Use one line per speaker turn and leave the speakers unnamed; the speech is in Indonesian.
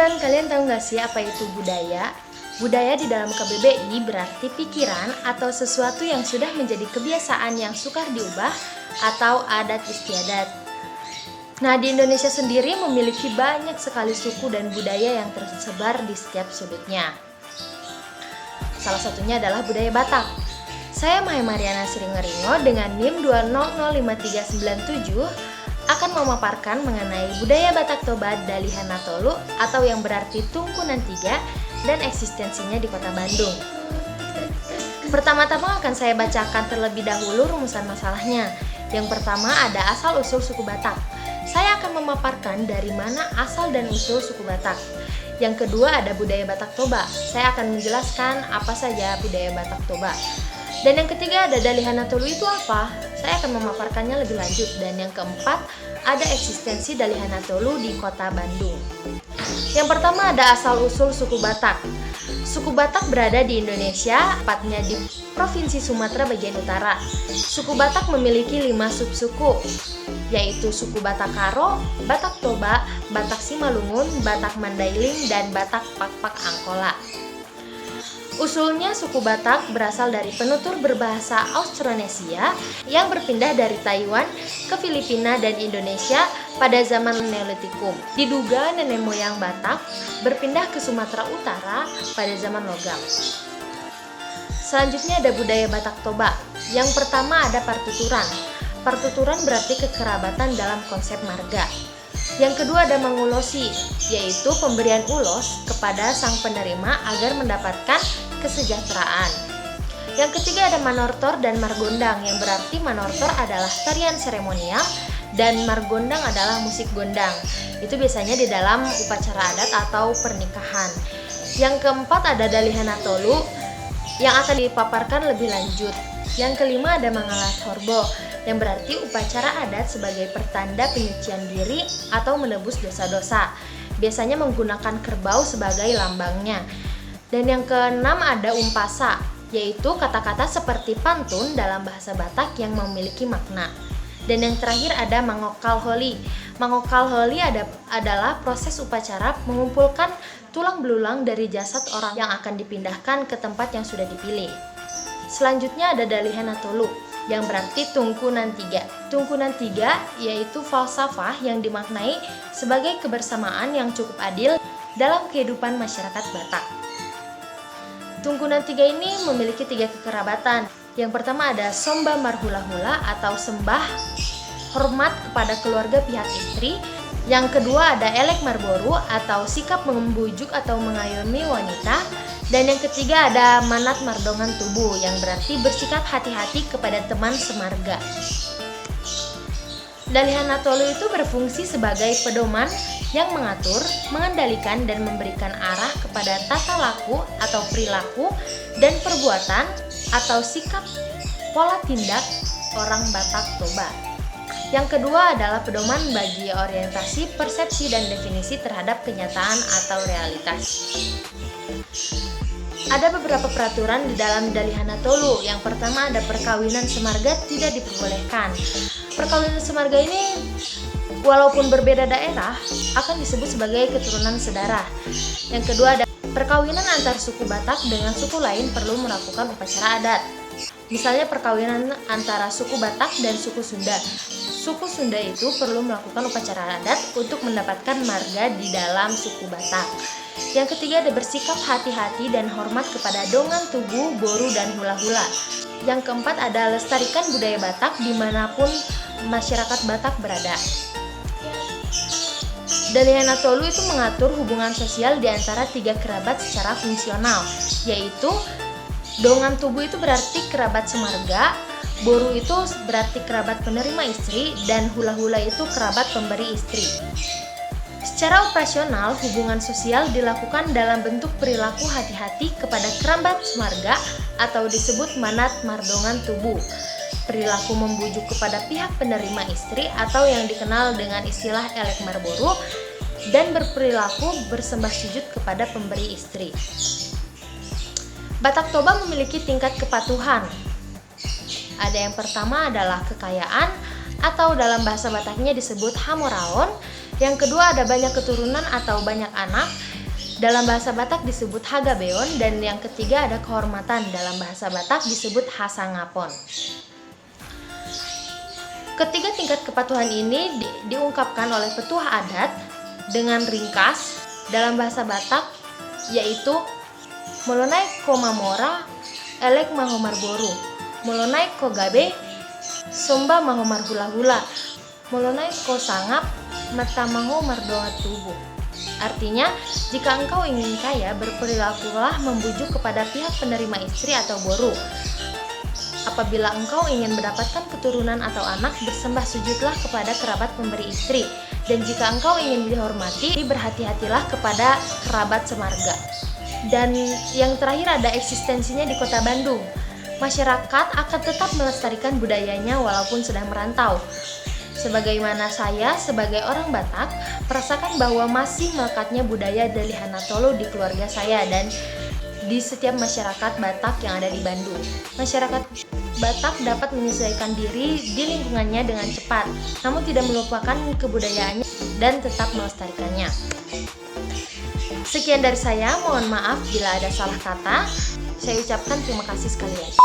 teman-teman, kalian tahu nggak sih apa itu budaya? Budaya di dalam KBBI berarti pikiran atau sesuatu yang sudah menjadi kebiasaan yang sukar diubah atau adat istiadat. Nah, di Indonesia sendiri memiliki banyak sekali suku dan budaya yang tersebar di setiap sudutnya. Salah satunya adalah budaya Batak. Saya Maya Mariana Sringeringo dengan NIM 2005397 akan memaparkan mengenai budaya Batak Toba Dalihan Tolu atau yang berarti Tungkunan Tiga dan eksistensinya di Kota Bandung. Pertama-tama akan saya bacakan terlebih dahulu rumusan masalahnya. Yang pertama ada asal-usul suku Batak. Saya akan memaparkan dari mana asal dan usul suku Batak. Yang kedua ada budaya Batak Toba. Saya akan menjelaskan apa saja budaya Batak Toba. Dan yang ketiga ada Dalihan Tolu itu apa? Saya akan memaparkannya lebih lanjut. Dan yang keempat ada eksistensi Dalihan Tolu di Kota Bandung. Yang pertama ada asal-usul suku Batak. Suku Batak berada di Indonesia, tepatnya di Provinsi Sumatera bagian utara. Suku Batak memiliki 5 subsuku, yaitu suku Batak Karo, Batak Toba, Batak Simalungun, Batak Mandailing, dan Batak Pakpak Angkola. Usulnya suku Batak berasal dari penutur berbahasa Austronesia yang berpindah dari Taiwan ke Filipina dan Indonesia pada zaman Neolitikum. Diduga nenek moyang Batak berpindah ke Sumatera Utara pada zaman logam. Selanjutnya ada budaya Batak Toba. Yang pertama ada partuturan. Partuturan berarti kekerabatan dalam konsep marga. Yang kedua ada mangulosi, yaitu pemberian ulos kepada sang penerima agar mendapatkan kesejahteraan. Yang ketiga ada manortor dan margondang, yang berarti manortor adalah tarian seremonial dan margondang adalah musik gondang. Itu biasanya di dalam upacara adat atau pernikahan. Yang keempat ada Dalihan Tolu yang akan dipaparkan lebih lanjut. Yang kelima ada Mangala Sorbo, yang berarti upacara adat sebagai pertanda penyucian diri atau menebus dosa-dosa. Biasanya menggunakan kerbau sebagai lambangnya. Dan yang keenam ada Umpasa, yaitu kata-kata seperti pantun dalam bahasa Batak yang memiliki makna. Dan yang terakhir ada Mangokal Holi. Mangokal Holi adalah proses upacara mengumpulkan tulang belulang dari jasad orang yang akan dipindahkan ke tempat yang sudah dipilih. Selanjutnya ada Dalihan Tolu, yang berarti Tungkunan Tiga. Tungkunan Tiga yaitu falsafah yang dimaknai sebagai kebersamaan yang cukup adil dalam kehidupan masyarakat Batak. Tungkunan Tiga ini memiliki 3 kekerabatan. Yang pertama ada Somba Marhula-hula atau sembah hormat kepada keluarga pihak istri. Yang kedua ada Elek Marboru atau sikap membujuk atau mengayomi wanita. Dan yang ketiga ada Manat Mardongan Tubuh, yang berarti bersikap hati-hati kepada teman semarga. Dalihan Tolu itu berfungsi sebagai pedoman yang mengatur, mengendalikan, dan memberikan arah kepada tata laku atau perilaku dan perbuatan atau sikap pola tindak orang Batak Toba. Yang kedua adalah pedoman bagi orientasi, persepsi, dan definisi terhadap kenyataan atau realitas. Ada beberapa peraturan di dalam Dalihan Tolu. Yang pertama ada perkawinan semarga tidak diperbolehkan. Perkawinan semarga ini walaupun berbeda daerah akan disebut sebagai keturunan sedarah. Yang kedua ada perkawinan antar suku Batak dengan suku lain perlu melakukan upacara adat. Misalnya perkawinan antara suku Batak dan suku Sunda. Suku Sunda itu perlu melakukan upacara adat untuk mendapatkan marga di dalam suku Batak. Yang ketiga ada bersikap hati-hati dan hormat kepada dongan tubuh, boru, dan hula-hula. Yang keempat ada lestarikan budaya Batak dimanapun masyarakat Batak berada. Dalihan Tolu itu mengatur hubungan sosial di antara 3 kerabat secara fungsional, yaitu dongan tubuh itu berarti kerabat semarga, boru itu berarti kerabat penerima istri, dan hula-hula itu kerabat pemberi istri. Secara operasional, hubungan sosial dilakukan dalam bentuk perilaku hati-hati kepada kerabat semarga atau disebut Manat Mardongan Tubuh. Perilaku membujuk kepada pihak penerima istri atau yang dikenal dengan istilah Elek Marboru, dan berperilaku bersembah sujud kepada pemberi istri. Batak Toba memiliki tingkat kepatuhan. Ada yang pertama adalah kekayaan atau dalam bahasa Bataknya disebut Hamoraon. Yang kedua ada banyak keturunan atau banyak anak. dalam bahasa Batak disebut hagabeon, dan yang ketiga ada kehormatan, dalam bahasa Batak disebut hasangapon. Ketiga tingkat kepatuhan ini diungkapkan oleh petuah adat dengan ringkas dalam bahasa Batak, yaitu molonai ko mamora elek mahomar boru, molonai ko gabe somba mahomar hula-hula, molonai ko sangap mata mahomar doa tubuh. Artinya, jika engkau ingin kaya, berperilakulah membujuk kepada pihak penerima istri atau boru. Apabila engkau ingin mendapatkan keturunan atau anak, bersembah sujudlah kepada kerabat pemberi istri. Dan jika engkau ingin dihormati, berhati-hatilah kepada kerabat semarga. Dan yang terakhir ada eksistensinya di Kota Bandung. Masyarakat akan tetap melestarikan budayanya walaupun sudah merantau. Sebagaimana saya sebagai orang Batak merasakan bahwa masih melekatnya budaya dari Hanatolo di keluarga saya dan di setiap masyarakat Batak yang ada di Bandung. Masyarakat Batak dapat menyesuaikan diri di lingkungannya dengan cepat, namun tidak melupakan kebudayaannya dan tetap melestarikannya. Sekian dari saya, mohon maaf bila ada salah kata. Saya ucapkan terima kasih sekali lagi.